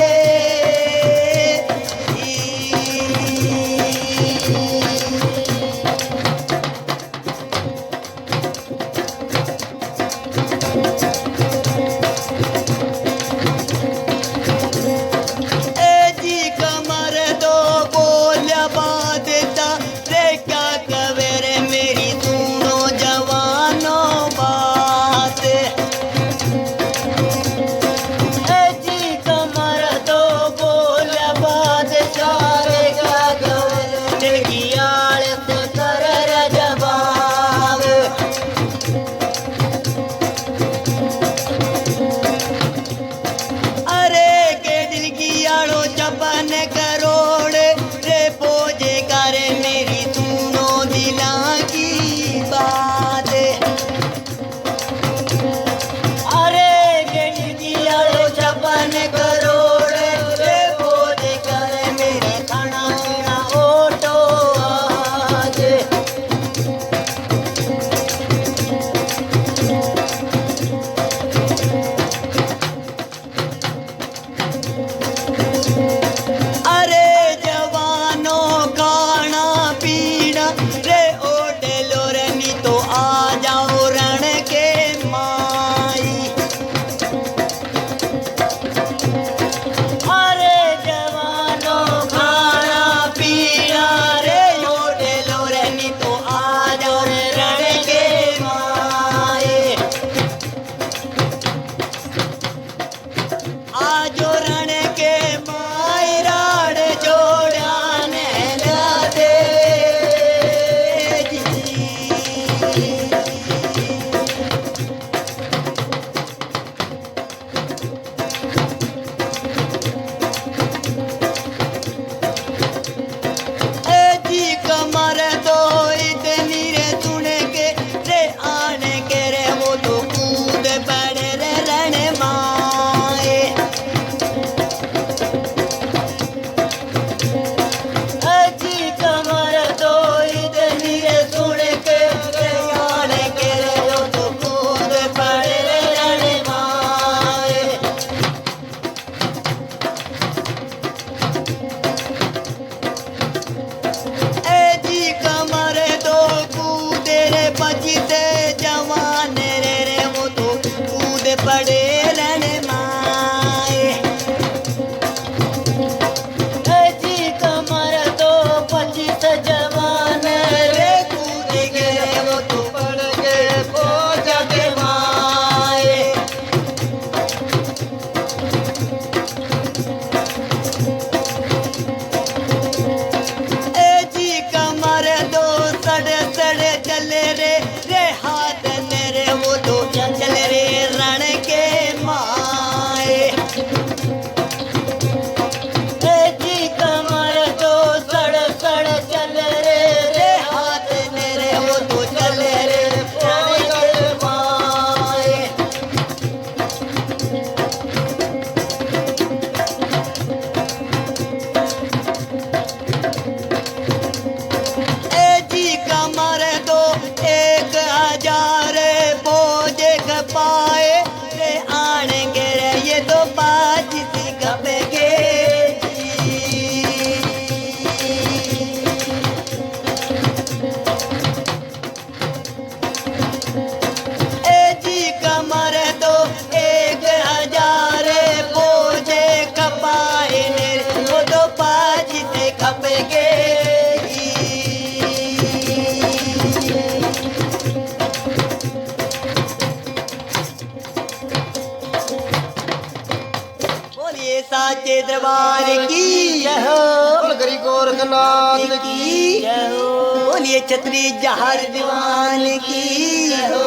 साचे दरबार की जय हो, कुलगरी गोरखनाथ की जय हो, बोलिए छतरी जहर दीवान की जय हो।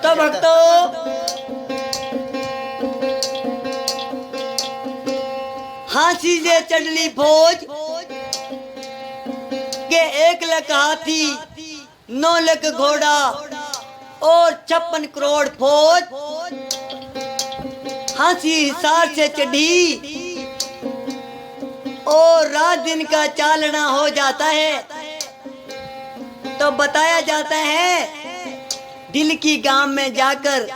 तो भक्तों हाथी से चढ़ली फौज के 1 लाख हाथी 9 लाख घोड़ा और 56 करोड़ फौज हाथी हिसार से चढ़ी और रात दिन का चालना हो जाता है। तो बताया जाता है दिल की गांव में जाकर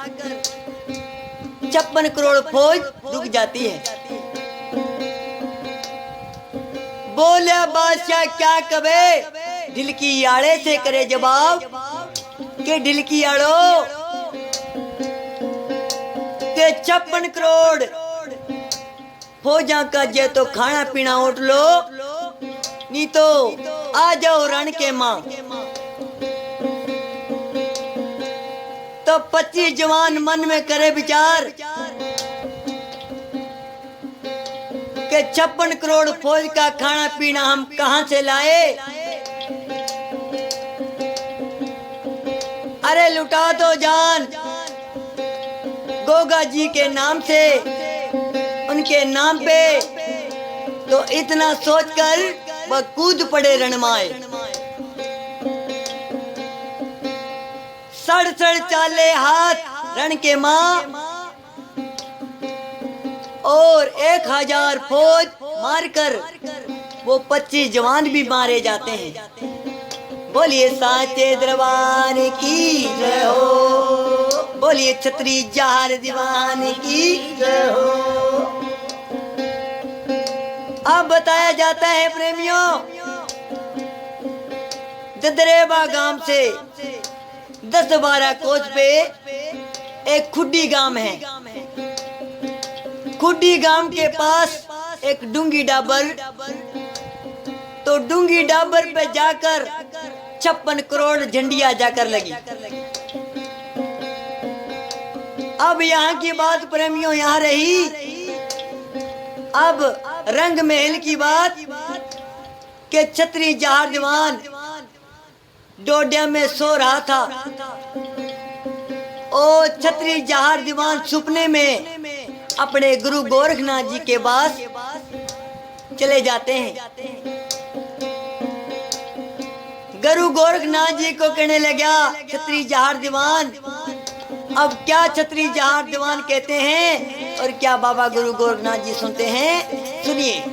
56 करोड़ फौज रुक जाती है। बोले बादशाह क्या कबे, दिल की आड़े से करे जवाब के दिल की आड़ो के 56 करोड़ फौजा का जे तो खाना पीना उठ लो, नहीं तो आ जाओ रण के मां। तो 25 जवान मन में करे विचार के 56 करोड़ फौज का खाना पीना हम कहां से लाए। अरे लुटा दो जान गोगा जी के नाम से, उनके नाम पे। तो इतना सोचकर वह कूद पड़े रणमाए। सड़ सड़ चाले हाथ रण के मां, और 1000 फौज मारकर वो 25 जवान भी मारे जाते हैं। बोलिए साचे दरबार की जय हो, बोलिए छतरी जहार दीवान की जय हो। अब बताया जाता है प्रेमियों, ददरेवा गांव से 10-12 कोस पे एक खुड्डी गांव है। खुड्डी गांव के पास एक डूंगी डाबर, तो डूंगी डाबर पे जाकर 56 करोड़ झंडिया जाकर लगी। अब यहाँ की बात प्रेमियों यहाँ रही। अब रंग महल की बात के छतरी जहार दीवान डोडिया में सो रहा था। और छतरी जहार दीवान सपने में अपने गुरु गोरखनाथ जी के पास चले जाते हैं। गुरु गोरखनाथ जी को कहने लगा, छतरी जहार दीवान, अब क्या छतरी जहार दीवान कहते हैं और क्या बाबा गुरु गोरखनाथ जी सुनते हैं, सुनिए।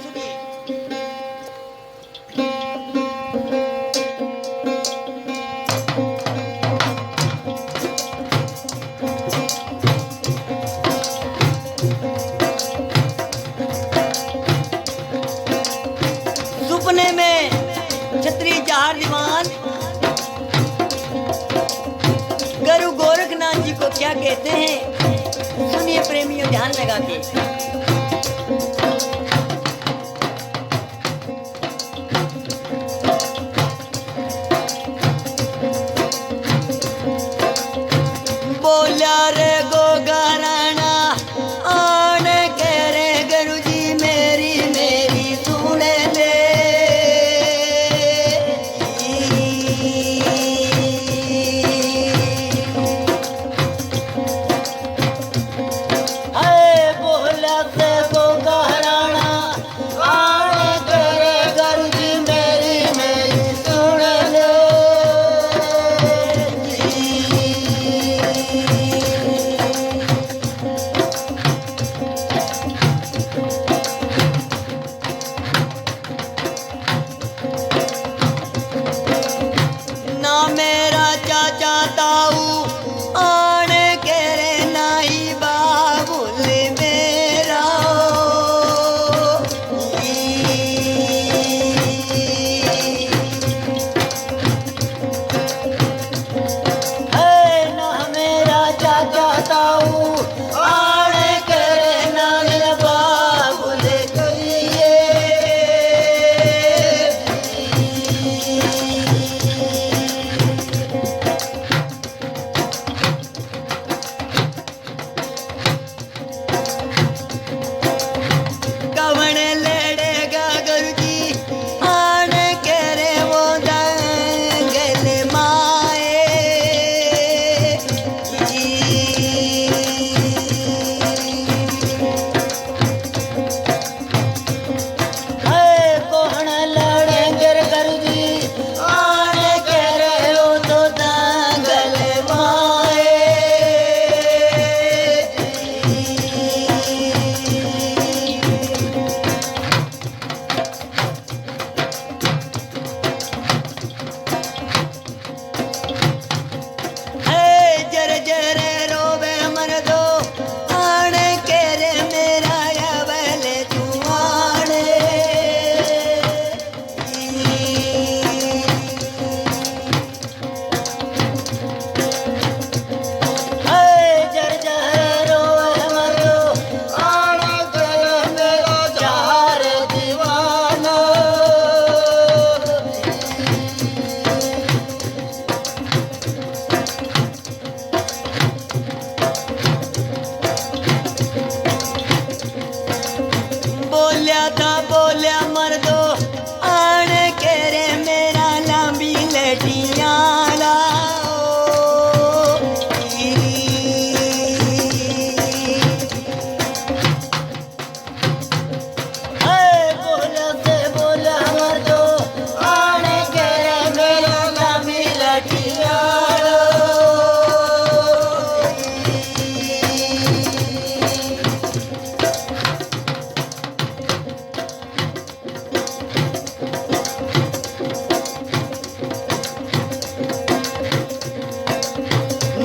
सपने में छतरी जहार दीवान गुरु गोरखनाथ जी को क्या कहते हैं, सुनिए प्रेमियों ध्यान लगा के। बोला रे गोगा राणा आन कह रे गुरु जी मेरी मेरी सुन ले। है बोला से गोगा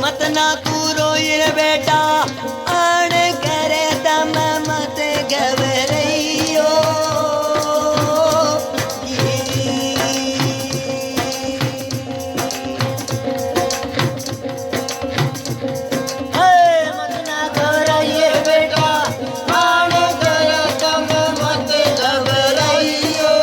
मत ना तू रोई बेटा आण करे तम मत घबराइयो मत ना घबराइए बेटा आण करे तम मत घबराइयो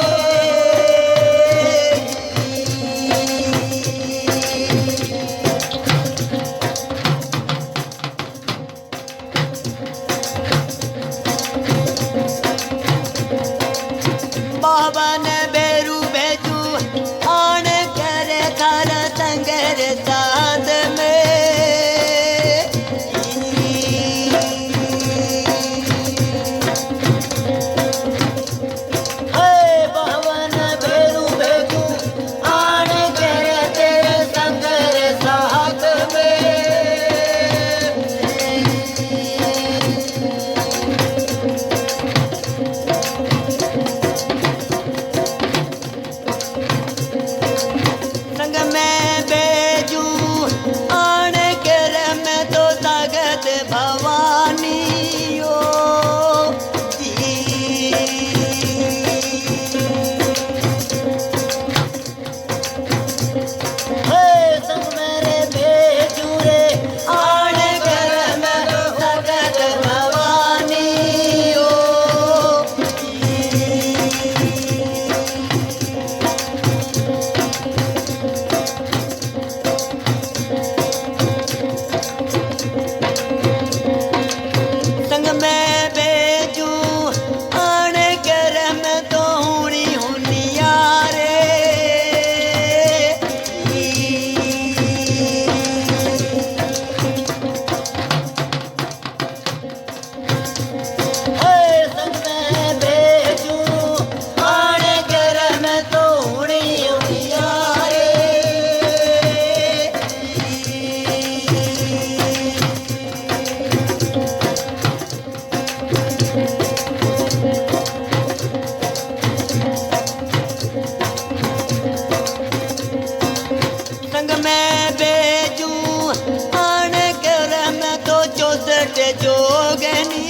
बाबा ने बेरू भेजू आण करे थारा संगर साथ भवन भेरू भेजू आण करे तेरे संगर साथ में संग में बेजू आण कर मैं तो ताकत भवानी ओ संग मेरे भेजू रे आण कर मैं तो ताकत भवानी ओ संग में बेजू आण कर मैं तो हुणी हुनी यारे संग में भेजू आण कर मैं तो उड़ी उड़िया संग में बेजू आण कर मैं तो 64 जोगनी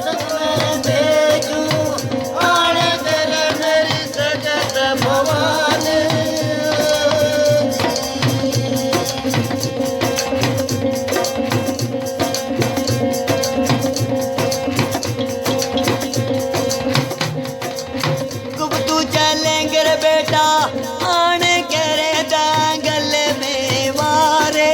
संग में भेजू आण कर मेरी सजत भवान गुप्तू चलेंगे रे बेटा आण करे दांगल में वारे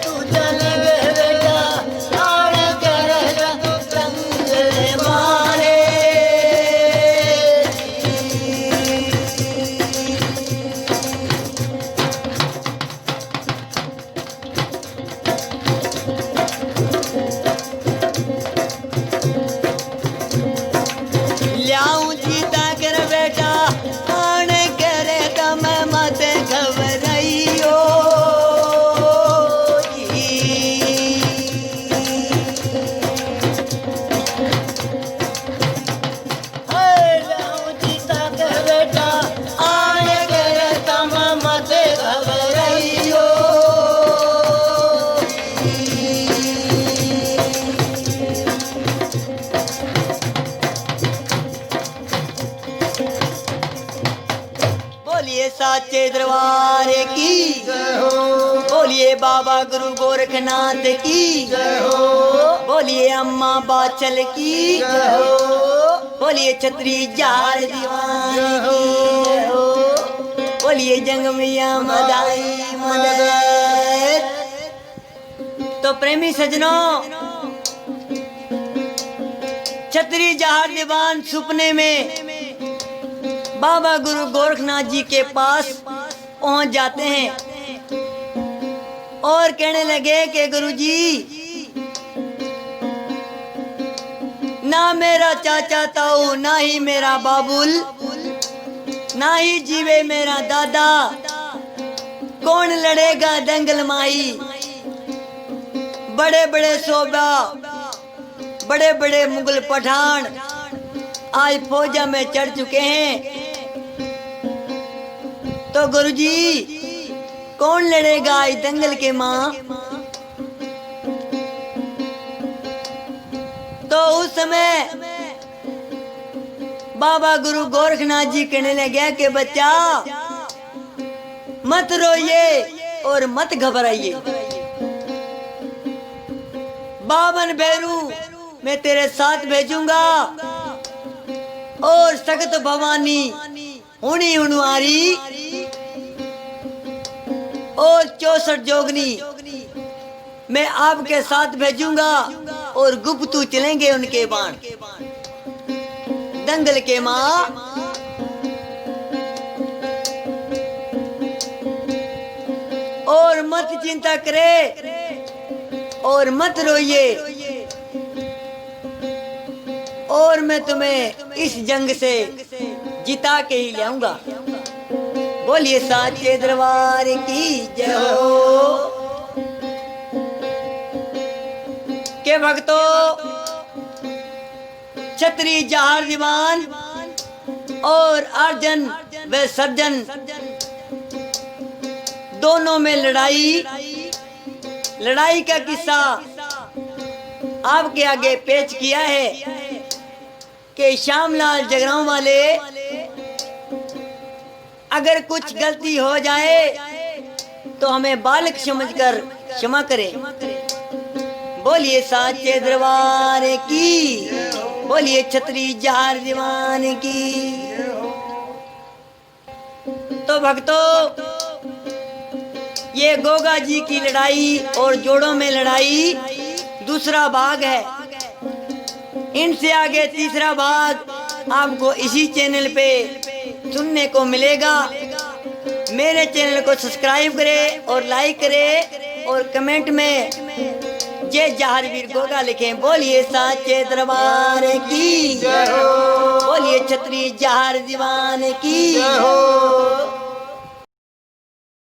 तू चले बेटा आण कर जंगल मारे ल्याऊं जीता कर बेटा आण करे तम मत घबराइयो जीता के बेटा आण कर तम मत घबराइयो बोलिए साचे दरबार की जय हो बोलिए बाबा गुरु गोरखनाथ की जय हो बोलिए अम्मा बाचल की जय हो बोलिए छतरी जार दीवान की जय हो बोलिए जंग मैया मदाई मदद। तो प्रेमी सजनों छतरी जहार दीवान सपने में बाबा गुरु गोरखनाथ जी के पास पहुंच जाते हैं और कहने लगे कि गुरुजी ना मेरा चाचा ताऊ ना ही मेरा बाबुल ना ही जीवे मेरा दादा, कौन लड़ेगा दंगल माही। बड़े बड़े सोबा, बड़े बड़े मुगल पठान आज फौजा में चढ़ चुके हैं। तो गुरुजी कौन लड़ेगा इस दंगल के माँ। तो उस समय बाबा गुरु गोरखनाथ जी कहने लगे कि बच्चा मत रोइए और मत घबराइए। बावन भैरू मैं तेरे साथ भेजूंगा और सख्त भवानी हुनी हुनवारी और 64 जोगनी मैं आपके साथ भेजूंगा और गुप्तू चलेंगे उनके बाण दंगल के माँ। और मत चिंता करे और मत रोइए और मैं तुम्हें इस जंग से जिता के ही लाऊंगा। बोलिए साचे दरबार की जय हो। के भक्तों, छत्री जहार दीवान और अर्जन व सज्जन दोनों में लड़ाई का किस्सा आपके आगे पेश किया है कि श्यामलाल जगरांव वाले अगर कुछ गलती हो जाए तो हमें बालक समझकर क्षमा करें। बोलिए साचे दरबार की, बोलिए छत्री जहार दीवान की। तो भक्तों, ये गोगा जी की लड़ाई और जोड़ों में लड़ाई दूसरा भाग है। इनसे आगे तीसरा भाग आपको इसी चैनल पे सुनने को मिलेगा। मेरे चैनल को सब्सक्राइब करें और लाइक करें और कमेंट में जय जहारवीर गोगा लिखें। बोलिए साचे दरबार की, बोलिए छत्री जहार दीवान की।